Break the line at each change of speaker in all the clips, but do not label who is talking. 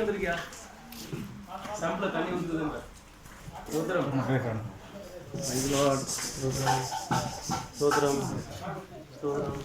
வந்திருக்கியா? சாம்பிள தண்ணி வந்துருங்க. சோத்திரம் சோத்திரம் சோத்திரம்.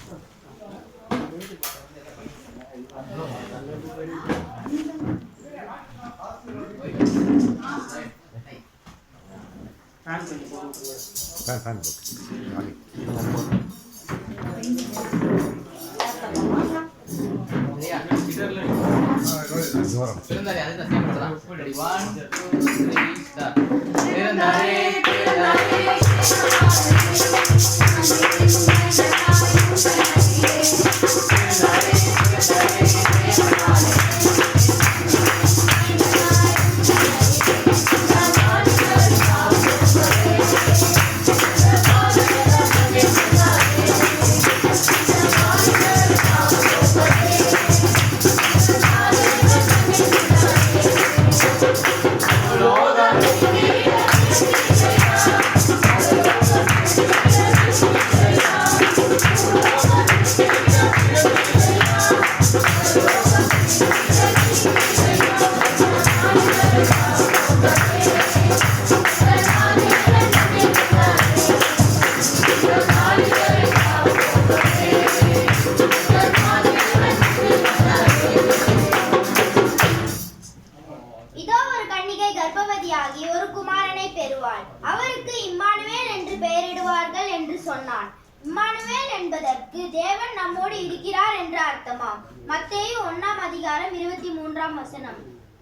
இம்மானுவேல் என்பதற்கு தேவன் நம்மோடு இருக்கிறார் என்ற அர்த்தமாம். மத்தேயு 1:23.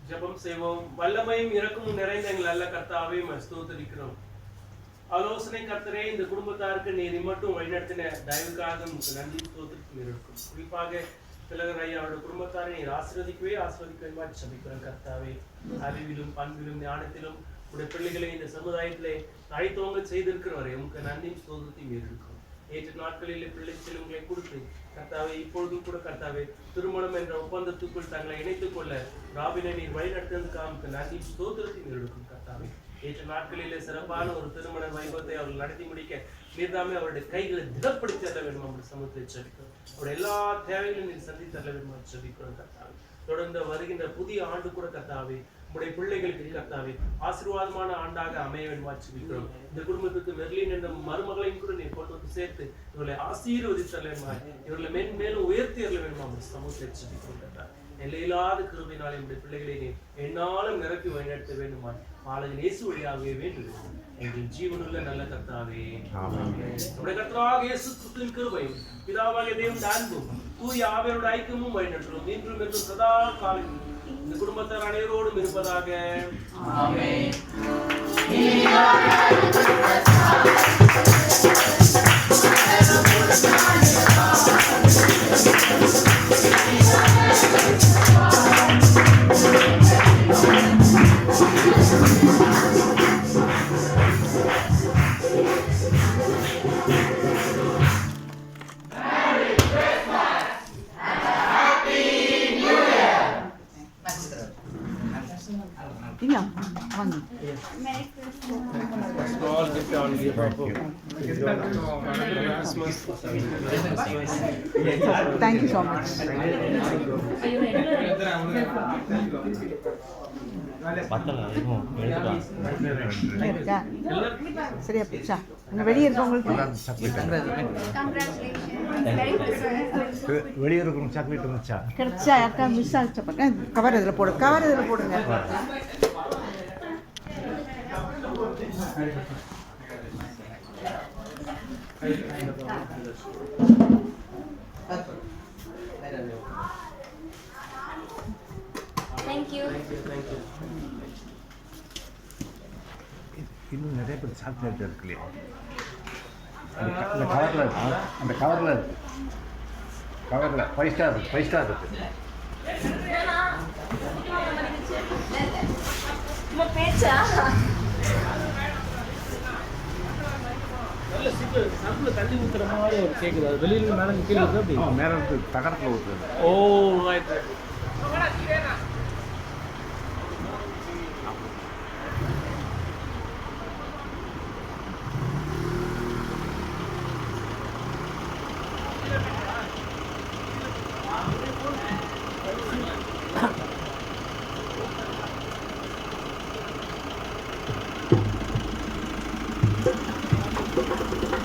ஜெபம் செய்வோம். வல்லமையும் இரக்கமும் நிறைந்த எங்கள் நல்ல கர்த்தாவே ஸ்தோத்திரிக்கிறோம். ஆலோசனை கர்த்தரே, இந்த குடும்பத்தாருக்கு நீர் மட்டும் வழிநடத்தின தயவுக்காக நன்றி ஸ்தோத்திரித்து இருக்கும். குறிப்பாக திலகர் ஐயா அவருடைய குடும்பத்தாரை நீர் ஆசீர்வதிக்கவே ஜெபிக்கிறோம். கர்த்தாவே, அறிவிலும் பண்பிலும் ஞானத்திலும் உடைய பிள்ளைகளை இந்த சமுதாயத்திலே தாய்த்தோங்க செய்திருக்கிறவரை உங்க நன்றியும் ஸ்தோத்திரத்தையும் இருக்கும். ஏற்ற நாட்களில் பிள்ளை செல்வங்களை கொடுத்து கர்த்தாவே, இப்பொழுதும் கூட கர்த்தாவே, திருமணம் என்ற ஒப்பந்தத்துக்குள் தங்களை இணைத்துக் கொள்ள ராபினை நீர் வழிநடத்துவதற்காக நன்றி ஸ்தோத்திரத்தையும் இருக்கும். கர்த்தாவே, ஏற்ற நாட்களிலே சிறப்பான ஒரு திருமண வைபவத்தை அவர்கள் நடத்தி முடிக்க நீர்தாமே அவருடைய கைகளை திடப்படுத்தி தர வேண்டும். அவருடைய சமூகத்தை ஜெபிக்கிறோம். அவருடைய எல்லா தேவைகளையும் நீர் சந்தித்து தர வேண்டும் ஜெபிக்கிறோம். கர்த்தாவே, தொடர்ந்து வருகின்ற புதிய ஆண்டு கூட கர்த்தாவே உடைய பிள்ளைகளுக்கு கர்த்தாவே ஆசீர்வாதமான ஆண்டாக அமைய வேண்டும் ஜெபிக்கிறோம். இந்த குடும்பத்துக்கு மெர்லின் என்ற மருமகளையும் கூட நீர் கொண்டு வந்து சேர்த்து இவர்களை ஆசீர்வதித்து தர வேண்டும். இவர்களை மேலும் உயர்த்தி தர வேண்டும். அவருடைய சமூகத்தை ஜெபிக்கிறோம். கர்த்தாவே, எல்லையில்லாத கிருபையினாலே நம்முடைய பிள்ளைகளை நீர் என்னாலும் நிரப்பி வழிநடத்த வேண்டுமா பாலகன் இயேசு வழியாகவே வேண்டும். எங்கள் ஜீவனுள்ள நல்ல கர்த்தாவே, நம்முடைய கர்த்தராகிய இயேசு கிறிஸ்துவின் கிருபையும் பிதாவாகிய தேவனுடைய அன்பும் தூய ஆவியானவருடைய ஐக்கியமும் வழிநடத்தும் இன்றும் என்றும் சதா காலம் இந்த குடும்பத்தார் அனைவரோடும் இருப்பதாக. ஆமென். Small gift on behalf of Christmas.
Thank you so much. சரியா பிச்சா வெளியே இருக்கவங்களுக்கு
வெளியே இருக்கவங்க சாக்லேட் வந்துச்சா
கிடைச்சா யாருக்கா மிஸ் ஆகிச்சா பார்க்க கவர் இதில் போடுங்க.
இன்னும் நிறைய பேர் சாக்லேட் இருக்கு இல்லையா, அந்த கவரில் இருக்கு, அந்த கவரில் இருக்கு, கவரில் 5 ஸ்டார் இருக்கு, 5 ஸ்டார் இருக்கு.
நல்ல சீக்கிரம் சாப்பிட தண்ணி ஊற்றுற மாதிரி ஒரு கேட்குது. அது வெளியில் மேலே கீழே இருக்குது. அப்படி
மேலே இருந்து தகரத்தில் ஊற்றுறது.
ஓ ரைட்.
ஆமென்